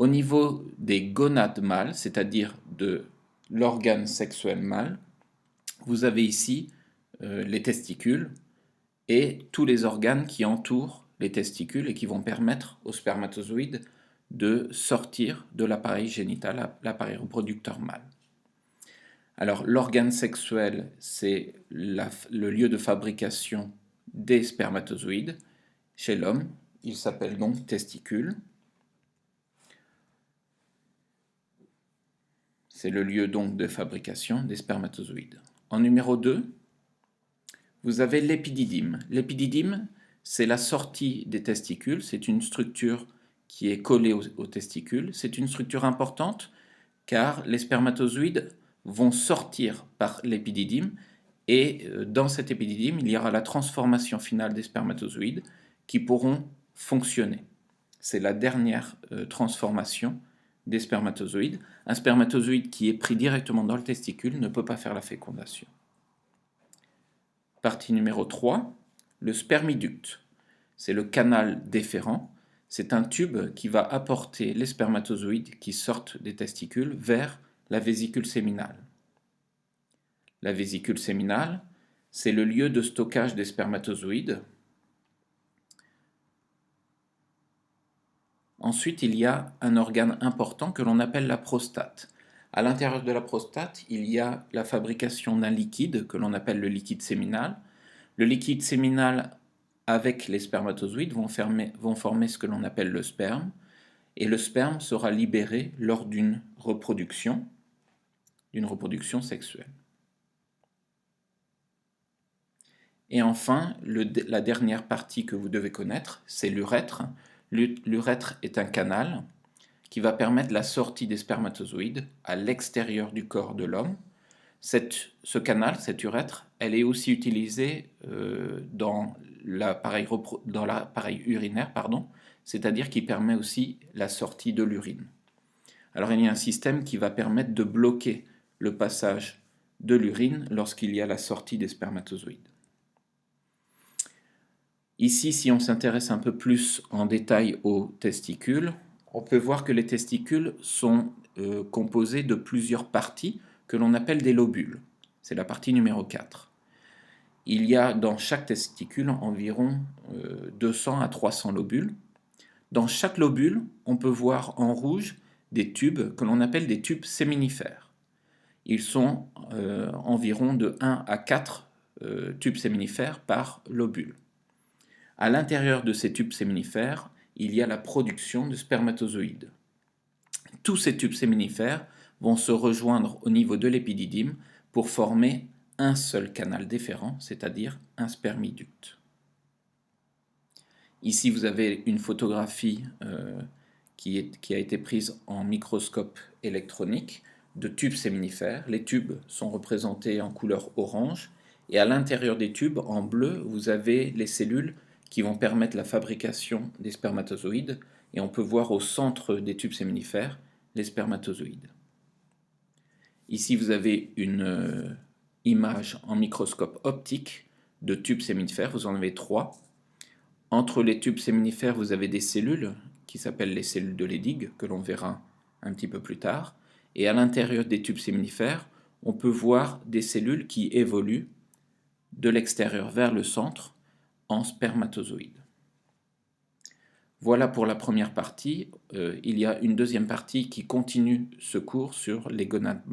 Au niveau des gonades mâles, c'est-à-dire de l'organe sexuel mâle, vous avez ici les testicules et tous les organes qui entourent les testicules et qui vont permettre aux spermatozoïdes de sortir de l'appareil génital, l'appareil reproducteur mâle. Alors l'organe sexuel, c'est le lieu de fabrication des spermatozoïdes. Chez l'homme, il s'appelle donc testicule. C'est le lieu donc de fabrication des spermatozoïdes. En numéro 2, vous avez l'épididyme. L'épididyme, c'est la sortie des testicules, c'est une structure qui est collée aux testicules. C'est une structure importante car les spermatozoïdes vont sortir par l'épididyme et dans cet épididyme, il y aura la transformation finale des spermatozoïdes qui pourront fonctionner. C'est la dernière transformation des spermatozoïdes. Un spermatozoïde qui est pris directement dans le testicule ne peut pas faire la fécondation. Partie numéro 3, le spermiducte. C'est le canal déférent. C'est un tube qui va apporter les spermatozoïdes qui sortent des testicules vers la vésicule séminale. La vésicule séminale, c'est le lieu de stockage des spermatozoïdes. Ensuite, il y a un organe important que l'on appelle la prostate. À l'intérieur de la prostate, il y a la fabrication d'un liquide que l'on appelle le liquide séminal. Le liquide séminal avec les spermatozoïdes vont former ce que l'on appelle le sperme, et le sperme sera libéré lors d'une reproduction sexuelle. Et enfin, la dernière partie que vous devez connaître, c'est l'urètre. L'urètre est un canal qui va permettre la sortie des spermatozoïdes à l'extérieur du corps de l'homme. Ce canal, cette urètre, elle est aussi utilisée dans l'appareil urinaire, c'est-à-dire qui permet aussi la sortie de l'urine. Alors il y a un système qui va permettre de bloquer le passage de l'urine lorsqu'il y a la sortie des spermatozoïdes. Ici, si on s'intéresse un peu plus en détail aux testicules, on peut voir que les testicules sont composés de plusieurs parties que l'on appelle des lobules. C'est la partie numéro 4. Il y a dans chaque testicule environ 200 à 300 lobules. Dans chaque lobule, on peut voir en rouge des tubes que l'on appelle des tubes séminifères. Ils sont environ de 1 à 4 tubes séminifères par lobule. À l'intérieur de ces tubes séminifères, il y a la production de spermatozoïdes. Tous ces tubes séminifères vont se rejoindre au niveau de l'épididyme pour former un seul canal déférent, c'est-à-dire un spermiducte. Ici, vous avez une photographie qui a été prise en microscope électronique de tubes séminifères. Les tubes sont représentés en couleur orange et à l'intérieur des tubes, en bleu, vous avez les cellules qui vont permettre la fabrication des spermatozoïdes et on peut voir au centre des tubes séminifères les spermatozoïdes. Ici, vous avez une image en microscope optique de tubes séminifères, vous en avez 3. Entre les tubes séminifères, vous avez des cellules qui s'appellent les cellules de Leydig, que l'on verra un petit peu plus tard. Et à l'intérieur des tubes séminifères, on peut voir des cellules qui évoluent de l'extérieur vers le centre en spermatozoïdes. Voilà pour la première partie. Il y a une deuxième partie qui continue ce cours sur les gonades mâles.